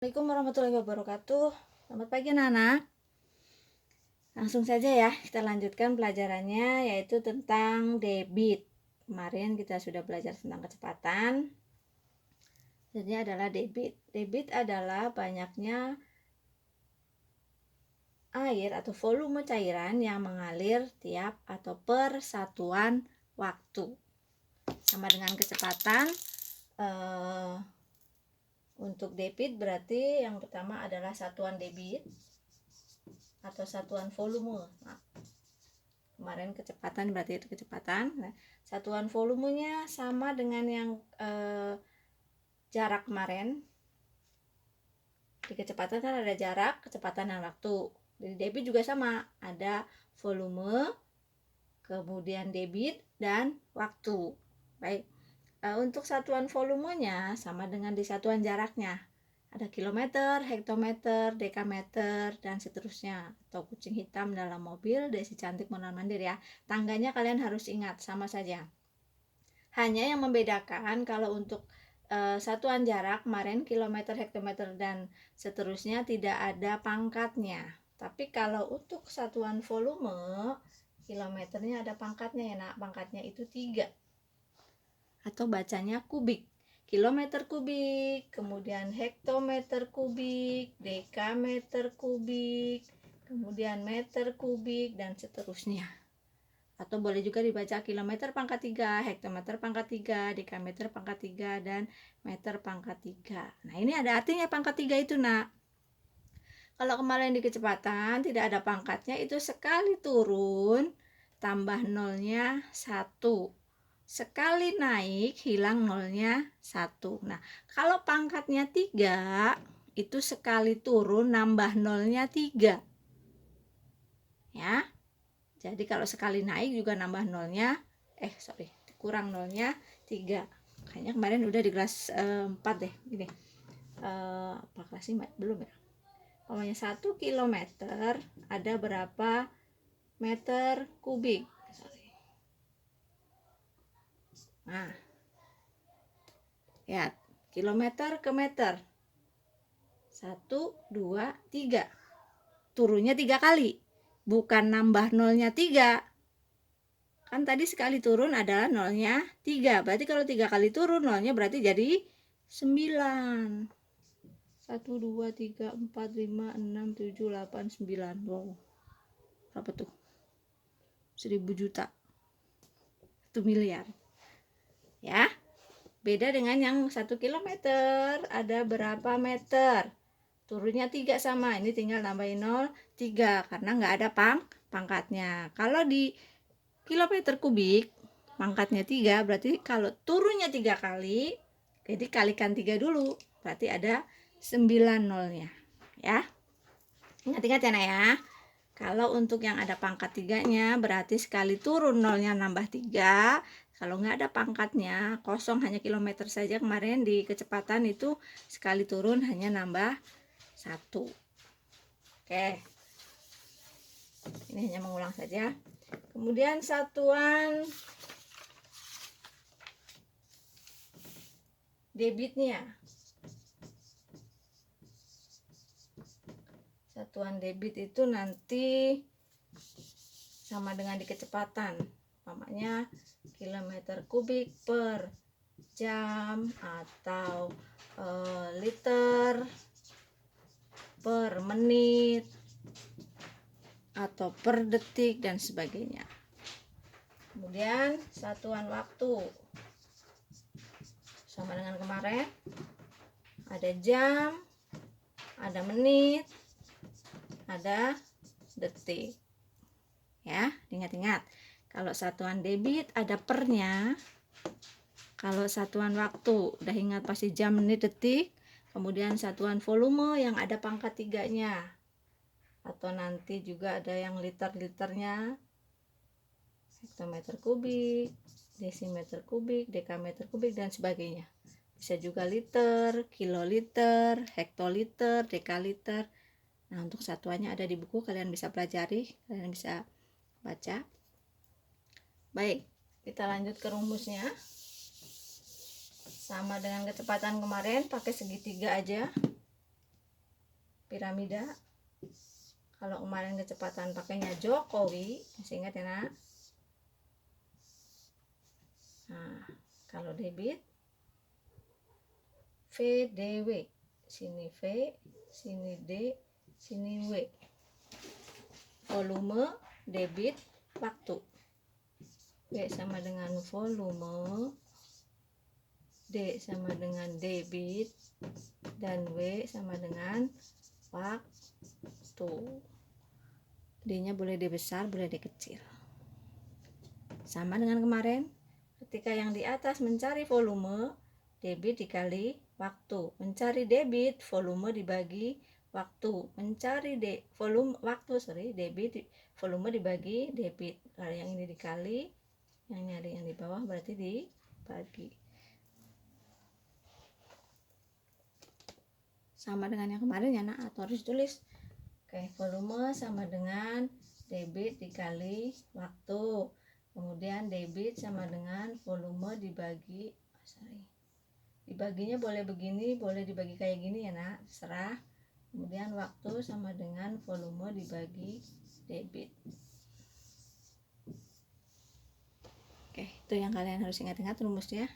Assalamualaikum warahmatullahi wabarakatuh. Selamat pagi anak-anak. Langsung saja ya, kita lanjutkan pelajarannya, yaitu tentang debit. Kemarin kita sudah belajar tentang kecepatan. Jadi adalah debit. Debit adalah banyaknya air atau volume cairan yang mengalir tiap atau per satuan waktu. Sama dengan kecepatan. Untuk debit berarti yang pertama adalah satuan debit atau satuan volume. Nah, kemarin kecepatan berarti itu kecepatan. Nah, satuan volumenya sama dengan yang jarak kemarin. Di kecepatan kan ada jarak, kecepatan dan waktu. Di debit juga sama, ada volume, kemudian debit dan waktu. Baik. Untuk satuan volumenya sama dengan di satuan jaraknya. Ada kilometer, hektometer, dekameter, dan seterusnya. Atau kucing hitam dalam mobil, Desi cantik mondar-mandir ya. Tangganya kalian harus ingat, sama saja. Hanya yang membedakan kalau untuk satuan jarak kemarin kilometer, hektometer, dan seterusnya tidak ada pangkatnya. Tapi kalau untuk satuan volume, kilometernya ada pangkatnya ya nak. Pangkatnya itu 3. Atau bacanya kubik. Kilometer kubik, kemudian hektometer kubik, dekameter kubik, kemudian meter kubik, dan seterusnya. Atau boleh juga dibaca kilometer pangkat 3, hektometer pangkat 3, dekameter pangkat 3, dan meter pangkat 3. Nah, ini ada artinya pangkat 3 itu, nak. Kalau kemarin di kecepatan tidak ada pangkatnya, itu sekali turun tambah nolnya 1. Sekali naik hilang nolnya 1. Nah, kalau pangkatnya 3, itu sekali turun nambah nolnya 3. Ya. Jadi kalau sekali naik juga nambah nolnya, kurang nolnya 3. Kayaknya kemarin udah di kelas 4 deh. Gini. Apa kelas ini belum ya? Pokoknya 1 kilometer ada berapa meter kubik? Nah, ya, kilometer ke meter. 1, 2, 3. Turunnya 3 kali. Bukan nambah nolnya 3. Kan tadi sekali turun adalah nolnya 3. Berarti kalau 3 kali turun nolnya berarti jadi 9. 1, 2, 3, 4, 5, 6, 7, 8, 9. Wow. Berapa tuh? 1000 juta. 1 miliar. Ya. Beda dengan yang 1 kilometer. Ada berapa meter? Turunnya 3 sama. Ini tinggal nambahin 0, 3. Karena nggak ada pangkatnya. Kalau di kilometer kubik, pangkatnya 3. Berarti kalau turunnya 3 kali, jadi kalikan 3 dulu. Berarti ada 9 nolnya. Ya. Ingat-ingat ya nak ya. Kalau untuk yang ada pangkat 3-nya, berarti sekali turun nolnya nambah 3. Kalau nggak ada pangkatnya, kosong hanya kilometer saja kemarin di kecepatan itu sekali turun hanya nambah 1. Oke. Ini hanya mengulang saja. Kemudian satuan debitnya. Satuan debit itu nanti sama dengan di kecepatan. Umpamanya kilometer kubik per jam atau liter per menit atau per detik dan sebagainya. Kemudian satuan waktu sama dengan kemarin, ada jam, ada menit, ada detik. Ya, ingat-ingat. Kalau satuan debit ada pernya. Kalau satuan waktu udah ingat pasti jam, menit, detik. Kemudian satuan volume yang ada pangkat 3-nya. Atau nanti juga ada yang liter-liternya. Hektometer kubik, desimeter kubik, dekameter kubik, dan sebagainya. Bisa juga liter, kiloliter, hektoliter, dekaliter. Nah, untuk satuannya ada di buku, kalian bisa pelajari, kalian bisa baca. Baik, kita lanjut ke rumusnya. Sama dengan kecepatan kemarin, pakai segitiga aja. piramida. Kalau kemarin kecepatan pakainya Jokowi, masih ingat ya nak? Nah, kalau debit VDW, sini V, sini D, sini W. Volume, debit, waktu. V sama dengan volume, D sama dengan debit, dan W sama dengan waktu. D-nya boleh D besar, boleh D kecil. Sama dengan kemarin, ketika yang di atas mencari volume, debit dikali waktu. Mencari debit, volume dibagi waktu. Mencari debit, volume dibagi debit. Kalau yang ini dikali, yang nyari yang di bawah berarti dibagi. Sama dengan yang kemarin ya nak, atau harus tulis. Oke, volume sama dengan debit dikali waktu. Kemudian debit sama dengan volume dibagi, dibaginya boleh begini, boleh dibagi kayak gini ya nak, terserah. Kemudian waktu sama dengan volume dibagi debit. Oke, itu yang kalian harus ingat-ingat rumusnya.